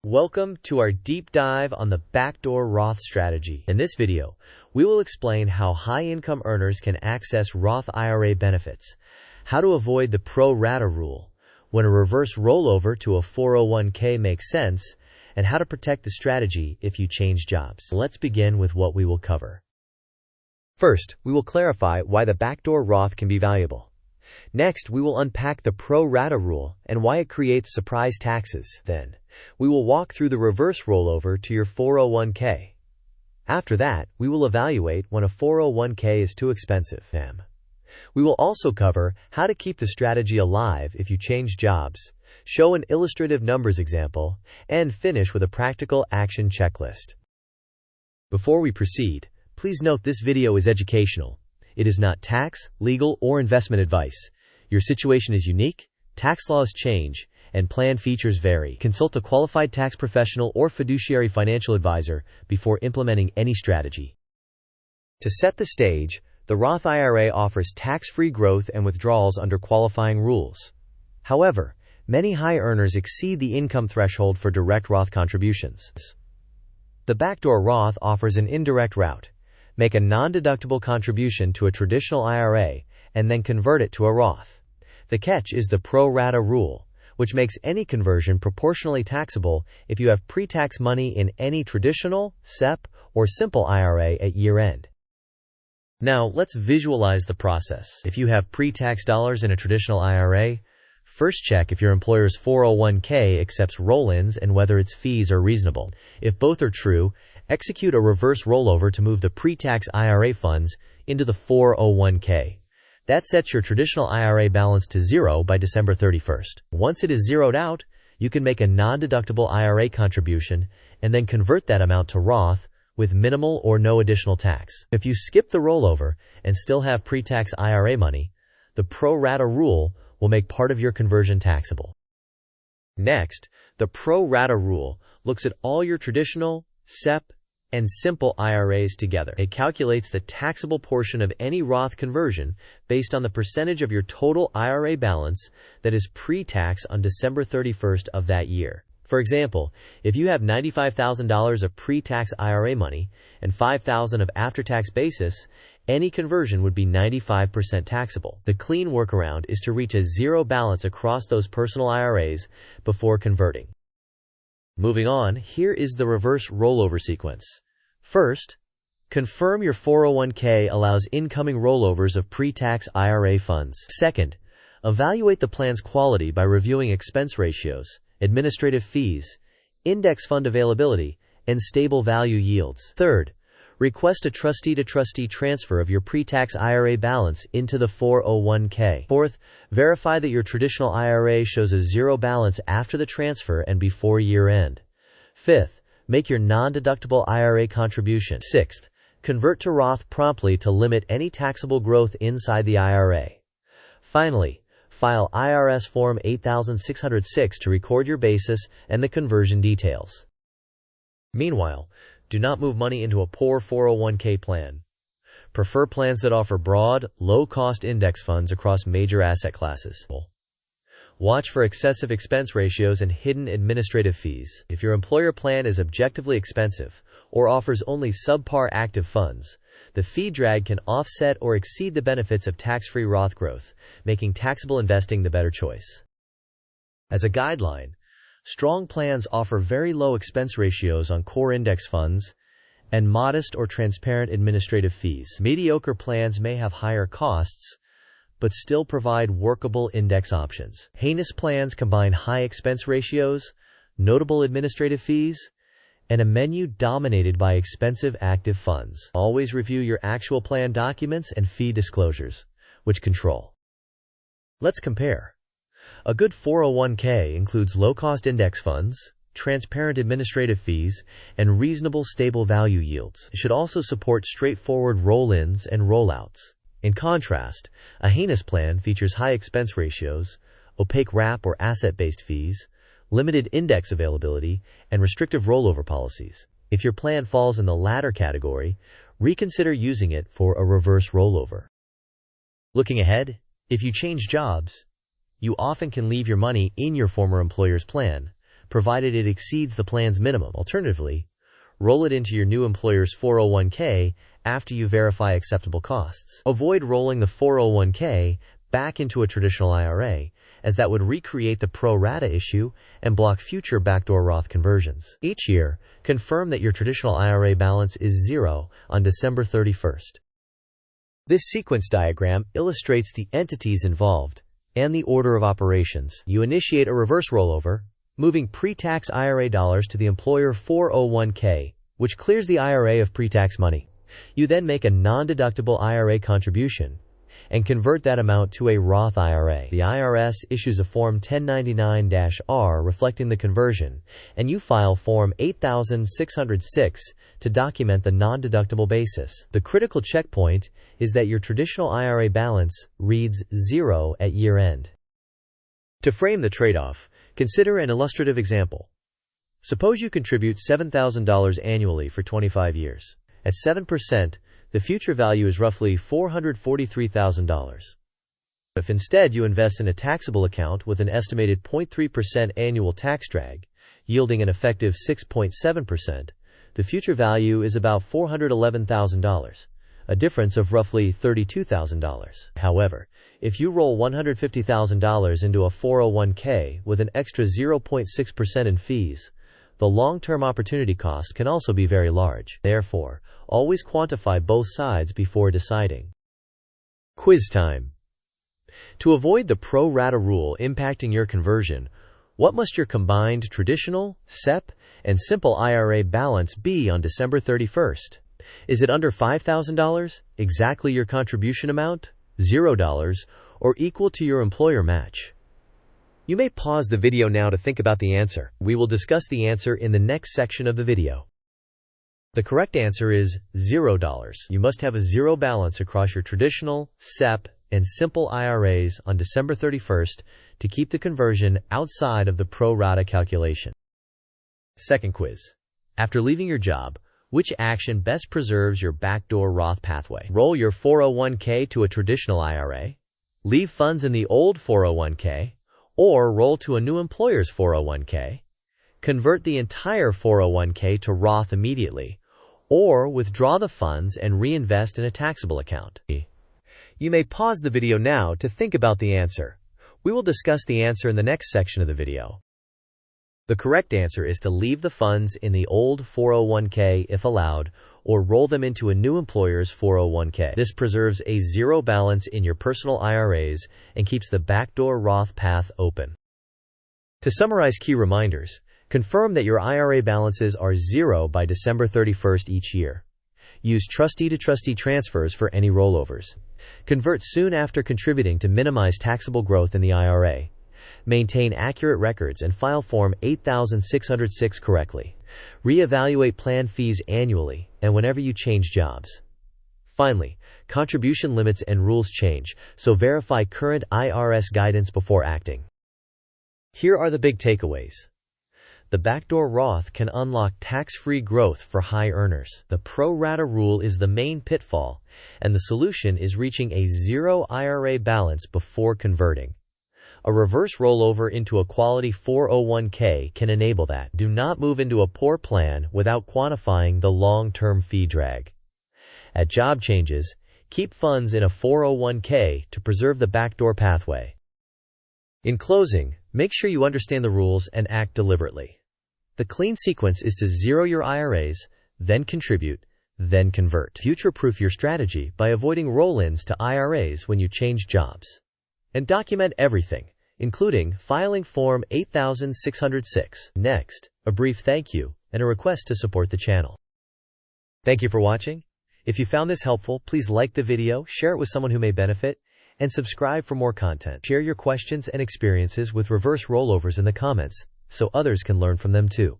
Welcome to our deep dive on the Backdoor Roth strategy. In this video, we will explain how high-income earners can access Roth IRA benefits, how to avoid the Pro-Rata Rule, when a reverse rollover to a 401k makes sense, and how to protect the strategy if you change jobs. Let's begin with what we will cover. First, we will clarify why the Backdoor Roth can be valuable. Next, we will unpack the Pro-Rata Rule and why it creates surprise taxes. Then, we will walk through the reverse rollover to your 401k. After that, we will evaluate when a 401k is too expensive. We will also cover how to keep the strategy alive if you change jobs, show an illustrative numbers example, and finish with a practical action checklist. Before we proceed, please note this video is educational. It is not tax, legal, or investment advice. Your situation is unique, tax laws change, and plan features vary. Consult a qualified tax professional or fiduciary financial advisor before implementing any strategy. To set the stage, the Roth IRA offers tax-free growth and withdrawals under qualifying rules. However, many high earners exceed the income threshold for direct Roth contributions. The Backdoor Roth offers an indirect route. Make a non-deductible contribution to a traditional IRA and then convert it to a Roth. The catch is the Pro-Rata Rule, which makes any conversion proportionally taxable if you have pre-tax money in any traditional, SEP, or simple IRA at year-end. Now, let's visualize the process. If you have pre-tax dollars in a traditional IRA, first check if your employer's 401k accepts roll-ins and whether its fees are reasonable. If both are true, execute a reverse rollover to move the pre-tax IRA funds into the 401k. That sets your traditional IRA balance to zero by December 31st. Once it is zeroed out, you can make a non-deductible IRA contribution and then convert that amount to Roth with minimal or no additional tax. If you skip the rollover and still have pre-tax IRA money, the Pro-Rata Rule will make part of your conversion taxable. Next, the Pro-Rata Rule looks at all your traditional, SEP, and simple IRAs together. It calculates the taxable portion of any Roth conversion based on the percentage of your total IRA balance that is pre-tax on December 31st of that year. For example, if you have $95,000 of pre-tax IRA money and $5,000 of after-tax basis, any conversion would be 95% taxable. The clean workaround is to reach a zero balance across those personal IRAs before converting. Moving on, here is the reverse rollover sequence. First, confirm your 401k allows incoming rollovers of pre-tax IRA funds. Second, evaluate the plan's quality by reviewing expense ratios, administrative fees, index fund availability, and stable value yields. Third, request a trustee-to-trustee transfer of your pre-tax IRA balance into the 401k. Fourth, verify that your traditional IRA shows a zero balance after the transfer and before year-end. Fifth, make your non-deductible IRA contribution. Sixth, convert to Roth promptly to limit any taxable growth inside the IRA. Finally, file IRS Form 8606 to record your basis and the conversion details. Meanwhile, do not move money into a poor 401k plan. Prefer plans that offer broad, low-cost index funds across major asset classes. Watch for excessive expense ratios and hidden administrative fees. If your employer plan is objectively expensive or offers only subpar active funds, the fee drag can offset or exceed the benefits of tax-free Roth growth, making taxable investing the better choice. As a guideline, strong plans offer very low expense ratios on core index funds and modest or transparent administrative fees. Mediocre plans may have higher costs, but still provide workable index options. Heinous plans combine high expense ratios, notable administrative fees, and a menu dominated by expensive active funds. Always review your actual plan documents and fee disclosures, which control. Let's compare. A good 401k includes low-cost index funds, transparent administrative fees, and reasonable stable value yields. It should also support straightforward roll-ins and rollouts. In contrast, a heinous plan features high expense ratios, opaque wrap or asset-based fees, limited index availability, and restrictive rollover policies. If your plan falls in the latter category, reconsider using it for a reverse rollover. Looking ahead, if you change jobs, you often can leave your money in your former employer's plan, provided it exceeds the plan's minimum. Alternatively, roll it into your new employer's 401k after you verify acceptable costs. Avoid rolling the 401k back into a traditional IRA, as that would recreate the pro-rata issue and block future backdoor Roth conversions. Each year, confirm that your traditional IRA balance is zero on December 31st. This sequence diagram illustrates the entities involved and the order of operations. You initiate a reverse rollover, moving pre-tax IRA dollars to the employer 401k, which clears the IRA of pre-tax money. You then make a non-deductible IRA contribution and convert that amount to a Roth IRA. The IRS issues a Form 1099-R reflecting the conversion, and you file Form 8606 to document the non-deductible basis. The critical checkpoint is that your traditional IRA balance reads zero at year-end. To frame the trade-off, consider an illustrative example. Suppose you contribute $7,000 annually for 25 years. At 7%, the future value is roughly $443,000. If instead you invest in a taxable account with an estimated 0.3% annual tax drag, yielding an effective 6.7%, the future value is about $411,000, a difference of roughly $32,000. However, if you roll $150,000 into a 401k with an extra 0.6% in fees, the long-term opportunity cost can also be very large. Therefore, always quantify both sides before deciding. Quiz time. To avoid the pro-rata rule impacting your conversion, what must your combined traditional, SEP, and simple IRA balance be on December 31st? Is it under $5,000, exactly your contribution amount, $0, or equal to your employer match? You may pause the video now to think about the answer. We will discuss the answer in the next section of the video. The correct answer is $0. You must have a zero balance across your traditional, SEP, and simple IRAs on December 31st to keep the conversion outside of the pro-rata calculation. Second quiz. After leaving your job, which action best preserves your backdoor Roth pathway? Roll your 401k to a traditional IRA, leave funds in the old 401k, or roll to a new employer's 401k, convert the entire 401k to Roth immediately, or withdraw the funds and reinvest in a taxable account. You may pause the video now to think about the answer. We will discuss the answer in the next section of the video. The correct answer is to leave the funds in the old 401k if allowed, or roll them into a new employer's 401k. This preserves a zero balance in your personal IRAs and keeps the backdoor Roth path open. To summarize key reminders, confirm that your IRA balances are zero by December 31st each year. Use trustee-to-trustee transfers for any rollovers. Convert soon after contributing to minimize taxable growth in the IRA. Maintain accurate records and file Form 8606 correctly. Reevaluate plan fees annually and whenever you change jobs. Finally, contribution limits and rules change, so verify current IRS guidance before acting. Here are the big takeaways. The backdoor Roth can unlock tax-free growth for high earners. The pro-rata rule is the main pitfall, and the solution is reaching a zero IRA balance before converting. A reverse rollover into a quality 401k can enable that. Do not move into a poor plan without quantifying the long-term fee drag. At job changes, keep funds in a 401k to preserve the backdoor pathway. In closing, make sure you understand the rules and act deliberately. The clean sequence is to zero your IRAs, then contribute, then convert. Future-proof your strategy by avoiding roll-ins to IRAs when you change jobs. And document everything, including filing Form 8606. Next, a brief thank you and a request to support the channel. Thank you for watching. If you found this helpful, please like the video, share it with someone who may benefit, and subscribe for more content. Share your questions and experiences with reverse rollovers in the comments, so others can learn from them too.